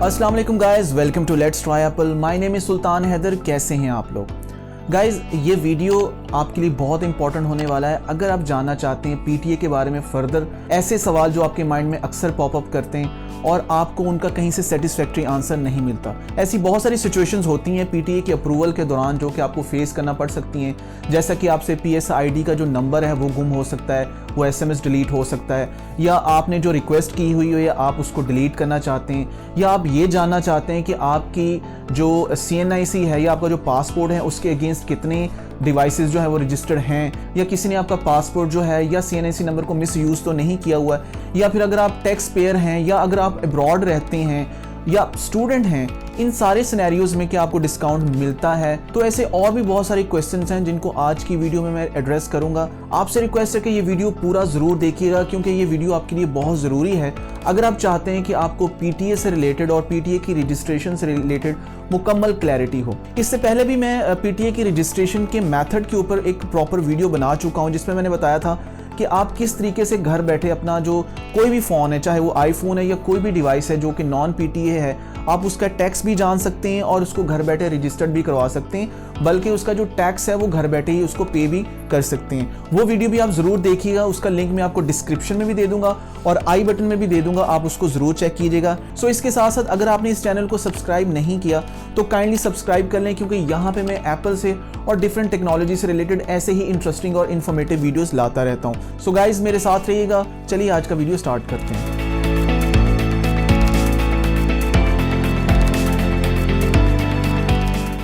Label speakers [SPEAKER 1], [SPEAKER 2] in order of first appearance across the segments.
[SPEAKER 1] अस्सलाम वालेकुम guys, welcome to let's try Apple. My name is Sultan Haidar. कैसे हैं आप लोग गाइस? ये वीडियो आपके लिए बहुत इंपॉर्टेंट होने वाला है। अगर आप जानना चाहते हैं पीटीए के बारे में फर्दर ऐसे सवाल जो आपके माइंड में अक्सर पॉपअप करते हैं और आपको उनका कहीं से सेटिस्फैक्ट्री आंसर नहीं मिलता, ऐसी बहुत सारी सिचुएशंस होती हैं पीटीए के अप्रूवल के दौरान जो कि आपको फेस करना पड़ सकती हैं। जैसा कि आपसे पीएस आईडी का जो नंबर है वो गुम हो सकता है, वो एसएमएस डिलीट हो सकता है, या आपने जो रिक्वेस्ट की हुई हो या आप उसको डिलीट करना चाहते हैं, या आप ये जानना चाहते हैं कि आपकी जो सीएनआईसी है या आपका जो पासपोर्ट है उसके अगेंस्ट कितने डिवाइसेस जो है वो रजिस्टर्ड हैं, या किसी ने आपका पासपोर्ट जो है या सीएनआईसी नंबर को मिस यूज़ तो नहीं किया हुआ है, या फिर अगर आप टैक्स पेयर हैं या अगर आप अब्रॉड रहते हैं या स्टूडेंट हैं, इन सारे सिनेरियोज में क्या आपको डिस्काउंट मिलता है। तो ऐसे और भी बहुत सारे क्वेश्चंस हैं जिनको आज की वीडियो में मैं एड्रेस करूंगा। आपसे रिक्वेस्ट है कि ये वीडियो पूरा ज़रूर देखिएगा क्योंकि ये वीडियो आपके लिए बहुत ज़रूरी है अगर आप चाहते हैं कि आपको पीटीए से रिलेटेड और पीटीए की रजिस्ट्रेशन से रिलेटेड मुकम्मल क्लैरिटी हो। इससे पहले भी मैं पीटीए की रजिस्ट्रेशन के मेथड के ऊपर एक प्रॉपर वीडियो बना चुका हूँ जिसमें मैंने बताया था कि आप किस तरीके से घर बैठे अपना जो कोई भी फ़ोन है, चाहे वो आईफोन है या कोई भी डिवाइस है जो कि नॉन पीटीए है, आप उसका टैक्स भी जान सकते हैं और उसको घर बैठे रजिस्टर्ड भी करवा सकते हैं, बल्कि उसका जो टैक्स है वो घर बैठे ही उसको पे भी कर सकते हैं। वो वीडियो भी आप ज़रूर देखिएगा, उसका लिंक मैं आपको डिस्क्रिप्शन में भी दे दूंगा और आई बटन में भी दे दूंगा, आप उसको ज़रूर चेक कीजिएगा। सो इसके साथ साथ अगर आपने इस चैनल को सब्सक्राइब नहीं किया तो काइंडली सब्सक्राइब कर लें क्योंकि यहाँ पर मैं एप्पल से और डिफरेंट टेक्नोलॉजी से रिलेटेड ऐसे ही इंटरेस्टिंग और इन्फॉर्मेटिव वीडियोज़ लाता रहता हूँ। सो गाइज मेरे साथ रहिएगा। चलिए आज का वीडियो स्टार्ट करते हैं।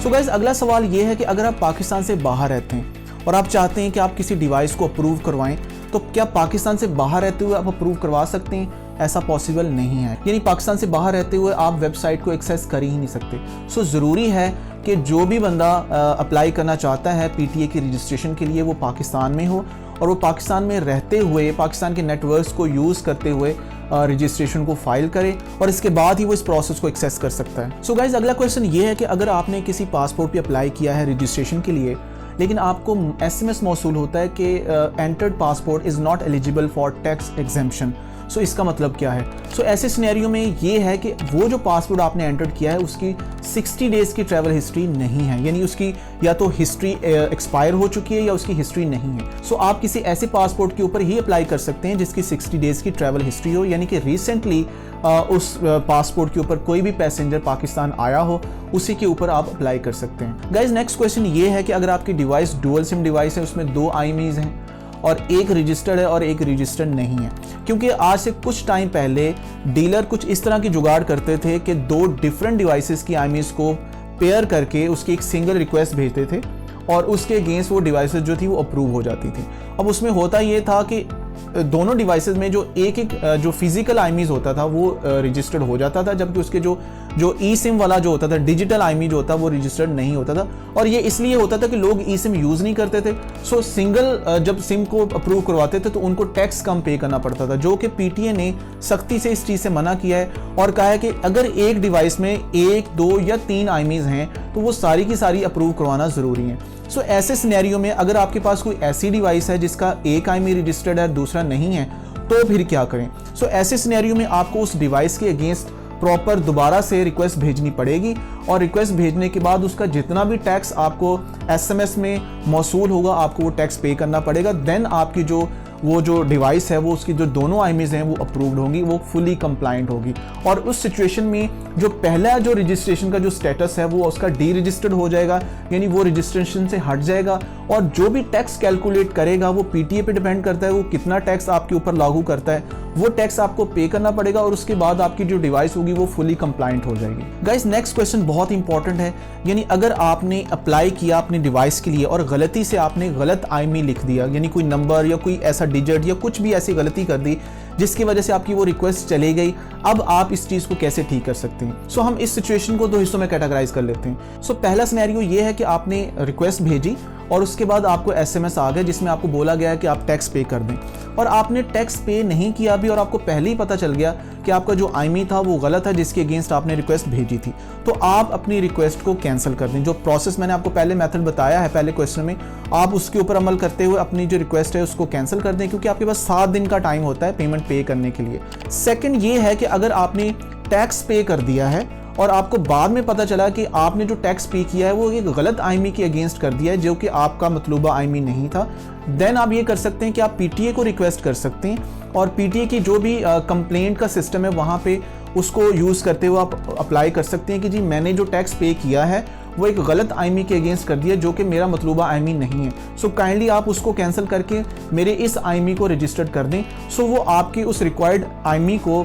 [SPEAKER 1] सो गाइस अगला सवाल ये है कि अगर आप पाकिस्तान से बाहर रहते हैं और आप चाहते हैं कि आप किसी डिवाइस को अप्रूव करवाएं तो क्या पाकिस्तान से बाहर रहते हुए आप अप्रूव करवा सकते हैं? ऐसा पॉसिबल नहीं है, यानी पाकिस्तान से बाहर रहते हुए आप वेबसाइट को एक्सेस कर ही नहीं सकते। सो ज़रूरी है कि जो भी बंदा अप्लाई करना चाहता है पीटीए की रजिस्ट्रेशन के लिए वो पाकिस्तान में हो और वो पाकिस्तान में रहते हुए पाकिस्तान के नेटवर्क्स को यूज़ करते हुए रजिस्ट्रेशन को फाइल करे और इसके बाद ही वो इस प्रोसेस को एक्सेस कर सकता है। सो गाइज अगला क्वेश्चन ये है कि अगर आपने किसी पासपोर्ट पे अप्लाई किया है रजिस्ट्रेशन के लिए लेकिन आपको एसएमएस मौसूल होता है कि entered passport is not eligible for tax exemption. So इसका मतलब क्या है? सो ऐसे सिनेरियो में ये है कि वो जो पासपोर्ट आपने एंटर किया है उसकी 60 डेज़ की ट्रैवल हिस्ट्री नहीं है, यानी उसकी या तो हिस्ट्री एक्सपायर हो चुकी है या उसकी हिस्ट्री नहीं है। सो आप किसी ऐसे पासपोर्ट के ऊपर ही अप्लाई कर सकते हैं जिसकी 60 डेज़ की ट्रैवल हिस्ट्री हो, यानी कि रिसेंटली उस पासपोर्ट के ऊपर कोई भी पैसेंजर पाकिस्तान आया हो उसी के ऊपर आप अप्लाई कर सकते हैं। गाइज नेक्स्ट क्वेश्चन ये है कि अगर आपकी डिवाइस डुअल सिम डिवाइस है, उसमें 2 IMEIs हैं और एक रजिस्टर्ड है और एक रजिस्टर्ड नहीं है, क्योंकि आज से कुछ टाइम पहले डीलर कुछ इस तरह की जुगाड़ करते थे कि 2 डिफरेंट डिवाइसेस की IMEIs को पेयर करके उसकी एक सिंगल रिक्वेस्ट भेजते थे और उसके अगेंस्ट वो डिवाइसेस जो थी वो अप्रूव हो जाती थी। अब उसमें होता ये था कि दोनों डिवाइसेस में जो एक जो फिजिकल IMEIs होता था वो रजिस्टर्ड हो जाता था, जबकि उसके जो ई सिम वाला जो होता था डिजिटल IMEI जो होता वो रजिस्टर्ड नहीं होता था। और ये इसलिए होता था कि लोग ई सिम यूज़ नहीं करते थे। सो सिंगल जब सिम को अप्रूव करवाते थे तो उनको टैक्स कम पे करना पड़ता था, जो कि पीटीए ने सख्ती से इस चीज़ से मना किया है और कहा है कि अगर एक डिवाइस में 1, 2 या 3 IMEIs हैं तो वो सारी की सारी अप्रूव करवाना ज़रूरी है। सो ऐसे सिनेरियो में अगर आपके पास कोई ऐसी डिवाइस है जिसका एक IMEI रजिस्टर्ड है दूसरा नहीं है तो फिर क्या करें? सो ऐसे सिनेरियो में आपको उस डिवाइस के अगेंस्ट प्रॉपर दोबारा से रिक्वेस्ट भेजनी पड़ेगी और रिक्वेस्ट भेजने के बाद उसका जितना भी टैक्स आपको एसएमएस में मौसूल होगा आपको वो टैक्स पे करना पड़ेगा। देन आपकी वो जो डिवाइस है वो उसकी जो दोनों IMEIs हैं वो अप्रूव्ड होंगी, वो फुली कंप्लाइंट होगी और उस सिचुएशन में जो पहला जो रजिस्ट्रेशन का जो स्टेटस है वो उसका डी रजिस्टर्ड हो जाएगा, यानी वो रजिस्ट्रेशन से हट जाएगा और जो भी टैक्स कैलकुलेट करेगा वो पीटीए पे डिपेंड करता है वो कितना टैक्स आपके ऊपर लागू करता है, वो टैक्स आपको पे करना पड़ेगा और उसके बाद आपकी जो डिवाइस होगी वो फुली कंप्लाइंट हो जाएगी। गाइस नेक्स्ट क्वेश्चन बहुत इंपॉर्टेंट है, यानी अगर आपने अप्लाई किया अपनी डिवाइस के लिए और गलती से आपने गलत IMEI लिख दिया, यानी कोई नंबर या कोई ऐसा डिजिट या कुछ भी ऐसी गलती कर दी जिसकी वजह से आपकी वो रिक्वेस्ट चली गई, अब आप इस चीज़ को कैसे ठीक कर सकते हैं? सो हम इस सिचुएशन को 2 हिस्सों में कैटेगराइज कर लेते हैं। सो पहला सिनेरियो ये है कि आपने रिक्वेस्ट भेजी और उसके बाद आपको एसएमएस आ गया जिसमें आपको बोला गया है कि आप टैक्स पे कर दें और आपने टैक्स पे नहीं किया भी और आपको पहले ही पता चल गया कि आपका जो IMEI था वो गलत है जिसके अगेंस्ट आपने रिक्वेस्ट भेजी थी, तो आप अपनी रिक्वेस्ट को कैंसिल कर दें। जो प्रोसेस मैंने आपको पहले मेथड बताया है पहले क्वेश्चन में, आप उसके ऊपर अमल करते हुए अपनी जो रिक्वेस्ट है उसको कैंसिल कर दें क्योंकि आपके पास 7 दिन का टाइम होता है पेमेंट पे करने के लिए। सेकंड ये है कि अगर आपने टैक्स पे कर दिया है और आपको बाद में पता चला कि आपने जो टैक्स पे किया है वो एक गलत आईएमई के अगेंस्ट कर दिया है जो कि आपका मतलूबा आईएमई नहीं था, देन आप ये कर सकते हैं कि आप पीटीए को रिक्वेस्ट कर सकते हैं और पीटीए की जो भी कंप्लेंट का सिस्टम है वहाँ पे उसको यूज़ करते हुए आप अप्लाई कर सकते हैं कि जी मैंने जो टैक्स पे किया है वो एक गलत आईएमई के अगेंस्ट कर दिया जो कि मेरा मतलूबा आईएमई नहीं है। सो काइंडली आप उसको कैंसिल करके मेरे इस आईएमई को रजिस्टर्ड कर दें। सो वो आपकी उस रिक्वायर्ड आईएमई को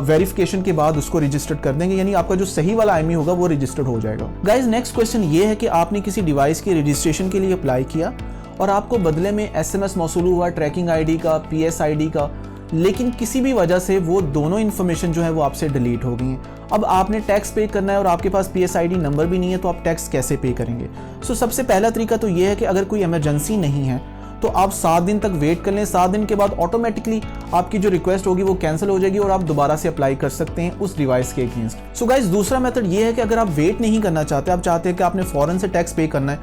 [SPEAKER 1] वेरिफिकेशन के बाद उसको रजिस्टर्ड कर देंगे, यानी आपका जो सही वाला आईएमई होगा वो रजिस्टर्ड हो जाएगा। गाइज नेक्स्ट क्वेश्चन ये है कि आपने किसी डिवाइस की रजिस्ट्रेशन के लिए अप्लाई किया और आपको बदले में एसएमएस मौसूल हुआ ट्रैकिंग आईडी का, पीएस आईडी का, लेकिन किसी भी वजह से वो दोनों इन्फॉर्मेशन जो है वो आपसे डिलीट हो गई हैं। अब आपने टैक्स पे करना है और आपके पास पीएसआईडी नंबर भी नहीं है, तो आप टैक्स कैसे पे करेंगे? सो सबसे पहला तरीका तो ये है कि अगर कोई इमरजेंसी नहीं है तो आप 7 दिन तक वेट कर लें। 7 दिन के बाद ऑटोमेटिकली आपकी जो रिक्वेस्ट होगी वो कैंसिल हो जाएगी और आप दोबारा से अप्लाई कर सकते हैं उस डिवाइस के अगेंस्ट। सो गाइज दूसरा मेथड ये है कि अगर आप वेट नहीं करना चाहते, आप चाहते हैं कि आपने फ़ौरन से टैक्स पे करना है,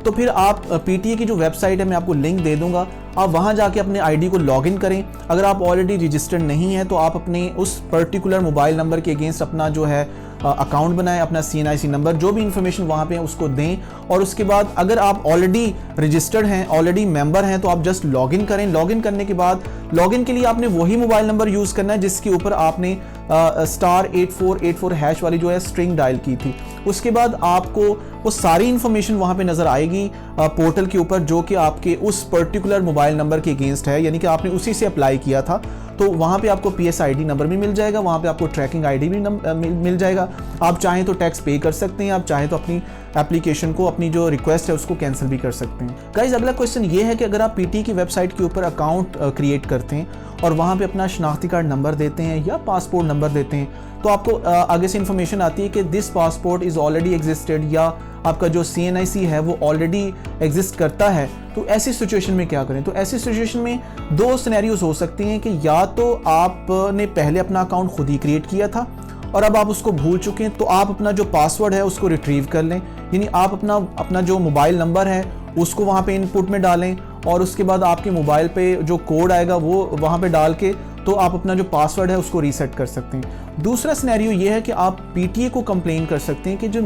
[SPEAKER 1] तो फिर आप पीटीए की जो वेबसाइट है मैं आपको लिंक दे दूंगा, आप वहां जाके अपने आईडी को लॉगिन करें। अगर आप ऑलरेडी रजिस्टर्ड नहीं है तो आप अपने उस पर्टिकुलर मोबाइल नंबर के अगेंस्ट अपना जो है अकाउंट बनाएं, अपना CNIC नंबर जो भी इंफॉर्मेशन वहाँ पे है उसको दें और उसके बाद अगर आप ऑलरेडी रजिस्टर्ड हैं, ऑलरेडी मेंबर हैं, तो आप जस्ट लॉगिन करें। लॉगिन करने के बाद लॉगिन के लिए आपने वही मोबाइल नंबर यूज़ करना है जिसके ऊपर आपने *8484# वाली जो है स्ट्रिंग डायल की थी। उसके बाद आपको वो सारी इन्फॉर्मेशन वहाँ पे नज़र आएगी पोर्टल के ऊपर जो कि आपके उस पर्टिकुलर मोबाइल नंबर के अगेंस्ट है, यानी कि आपने उसी से अप्लाई किया था। तो वहाँ पे आपको PSID नंबर भी मिल जाएगा, वहाँ पे आपको ट्रैकिंग आईडी भी मिल जाएगा। आप चाहें तो टैक्स पे कर सकते हैं, आप चाहें तो अपनी एप्लीकेशन को, अपनी जो रिक्वेस्ट है उसको कैंसिल भी कर सकते हैं। गाइज अगला क्वेश्चन ये है कि अगर आप पीटी की वेबसाइट के ऊपर अकाउंट क्रिएट करते हैं और वहाँ पे अपना शनाख्ती कार्ड नंबर देते हैं या पासपोर्ट नंबर देते हैं, तो आपको आगे से इंफॉर्मेशन आती है कि this passport is already existed या आपका जो CNIC है वो ऑलरेडी एग्जिस्ट करता है। तो ऐसी सिचुएशन में क्या करें? तो ऐसी सिचुएशन में 2 सिनेरियोज हो सकती हैं कि या तो आपने पहले अपना अकाउंट खुद ही क्रिएट किया था और अब आप उसको भूल चुके हैं, तो आप अपना जो पासवर्ड है उसको रिट्रीव कर लें, यानी आप अपना जो मोबाइल नंबर है उसको वहाँ पे इनपुट में डालें और उसके बाद आपके मोबाइल पे जो कोड आएगा वो वहाँ पे डाल के तो आप अपना जो पासवर्ड है उसको रीसेट कर सकते हैं। दूसरा सिनेरियो ये है कि आप पीटीए को कंप्लेन कर सकते हैं कि जो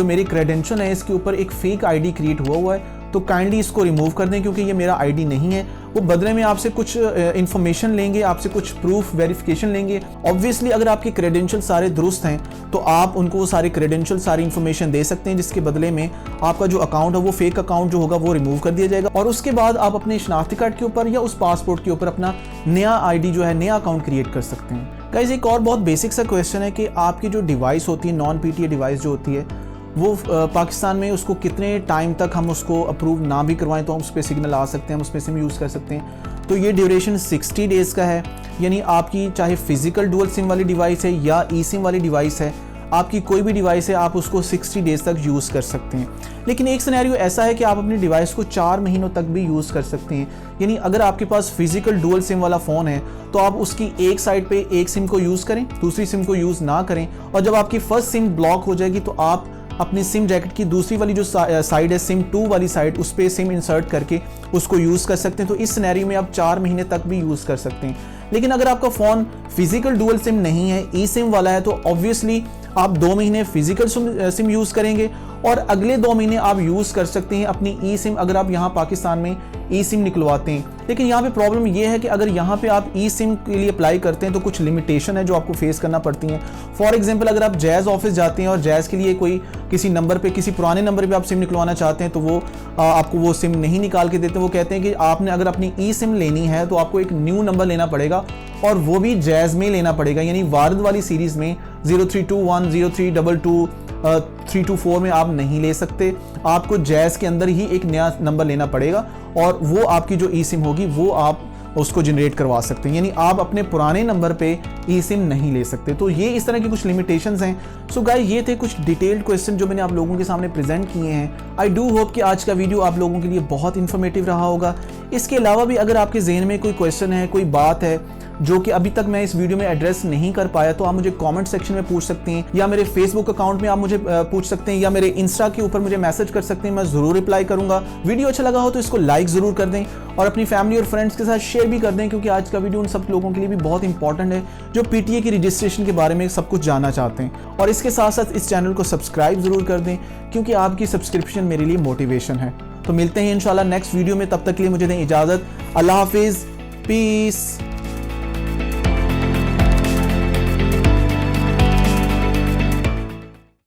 [SPEAKER 1] मेरी क्रेडेंशियल है इसके ऊपर एक फेक आईडी क्रिएट हुआ है, तो काइंडली इसको रिमूव कर दें क्योंकि ये मेरा आईडी नहीं है। वो बदले में आपसे कुछ इन्फॉर्मेशन लेंगे, आपसे कुछ प्रूफ वेरिफिकेशन लेंगे। ऑब्वियसली अगर आपके क्रेडेंशियल सारे दुरुस्त हैं तो आप उनको वो सारे क्रेडेंशियल सारी इन्फॉर्मेशन दे सकते हैं, जिसके बदले में आपका जो अकाउंट है वो फेक अकाउंट जो होगा वो रिमूव कर दिया जाएगा और उसके बाद आप अपने शनाख्ती कार्ड के ऊपर या उस पासपोर्ट के ऊपर अपना नया आईडी जो है, नया अकाउंट क्रिएट कर सकते हैं। गाइस एक और बहुत बेसिक सा क्वेश्चन है कि आपकी जो डिवाइस होती है, नॉन पीटीए डिवाइस जो होती है, वो पाकिस्तान में उसको कितने टाइम तक हम उसको अप्रूव ना भी करवाएं तो हम उस पर सिग्नल आ सकते हैं, हम उस पर सिम यूज़ कर सकते हैं। तो ये ड्यूरेशन 60 डेज़ का है, यानी आपकी चाहे फिजिकल डुअल सिम वाली डिवाइस है या ई सिम वाली डिवाइस है, आपकी कोई भी डिवाइस है आप उसको 60 डेज़ तक यूज़ कर सकते हैं। लेकिन एक सिनेरियो ऐसा है कि आप अपनी डिवाइस को 4 महीनों तक भी यूज़ कर सकते हैं, यानी अगर आपके पास फिजिकल डुअल सिम वाला फ़ोन है तो आप उसकी एक साइड पे एक सिम को यूज़ करें, दूसरी सिम को यूज़ ना करें, और जब आपकी फर्स्ट सिम ब्लॉक हो जाएगी तो आप अपनी सिम जैकेट की दूसरी वाली जो साइड है, सिम 2 वाली साइड, उस पर सिम इंसर्ट करके उसको यूज़ कर सकते हैं। तो इस सिनेरियो में आप 4 महीने तक भी यूज़ कर सकते हैं। लेकिन अगर आपका फ़ोन फिजिकल डुअल सिम नहीं है, ई सिम वाला है, तो ऑब्वियसली आप 2 महीने फिजिकल सिम यूज़ करेंगे और अगले 2 महीने आप यूज़ कर सकते हैं अपनी ई सिम, अगर आप यहाँ पाकिस्तान में ई सिम निकलवाते हैं। लेकिन यहाँ पे प्रॉब्लम ये है कि अगर यहाँ पे आप ई सिम के लिए अप्लाई करते हैं तो कुछ लिमिटेशन है जो आपको फेस करना पड़ती हैं। फॉर एग्जांपल अगर आप जैज़ ऑफिस जाते हैं और जैज़ के लिए कोई किसी नंबर पे, किसी पुराने नंबर पे आप सिम निकलवाना चाहते हैं तो वो आपको वो सिम नहीं निकाल के देते। वो कहते हैं कि आपने अगर अपनी ई सिम लेनी है तो आपको एक न्यू नंबर लेना पड़ेगा और वो भी जैज़ में लेना पड़ेगा, यानी वारिद वाली सीरीज़ में 0321 0322 324 में आप नहीं ले सकते। आपको जैज़ के अंदर ही एक नया नंबर लेना पड़ेगा और वो आपकी जो ई सिम होगी वो आप उसको जनरेट करवा सकते हैं, यानी आप अपने पुराने नंबर पे ई सिम नहीं ले सकते। तो ये इस तरह की कुछ लिमिटेशंस हैं। सो गाइस ये थे कुछ डिटेल्ड क्वेश्चन जो मैंने आप लोगों के सामने प्रेजेंट किए हैं। आई डू होप कि आज का वीडियो आप लोगों के लिए बहुत इन्फॉर्मेटिव रहा होगा। इसके अलावा भी अगर आपके जहन में कोई क्वेश्चन है, कोई बात है जो कि अभी तक मैं इस वीडियो में एड्रेस नहीं कर पाया, तो आप मुझे कमेंट सेक्शन में पूछ सकते हैं, या मेरे फेसबुक अकाउंट में आप मुझे पूछ सकते हैं, या मेरे इंस्टा के ऊपर मुझे मैसेज कर सकते हैं, मैं ज़रूर रिप्लाई करूंगा। वीडियो अच्छा लगा हो तो इसको लाइक ज़रूर कर दें और अपनी फैमिली और फ्रेंड्स के साथ शेयर भी कर दें, क्योंकि आज का वीडियो उन सब लोगों के लिए भी बहुत इंपॉर्टेंट है जो PTA की रजिस्ट्रेशन के बारे में सब कुछ जानना चाहते हैं। और इसके साथ साथ इस चैनल को सब्सक्राइब ज़रूर कर दें, क्योंकि आपकी सब्सक्रिप्शन मेरे लिए मोटिवेशन है। तो मिलते हैं इंशाल्लाह नेक्स्ट वीडियो में, तब तक के लिए मुझे दें इजाज़त। अल्लाह हाफिज़, पीस।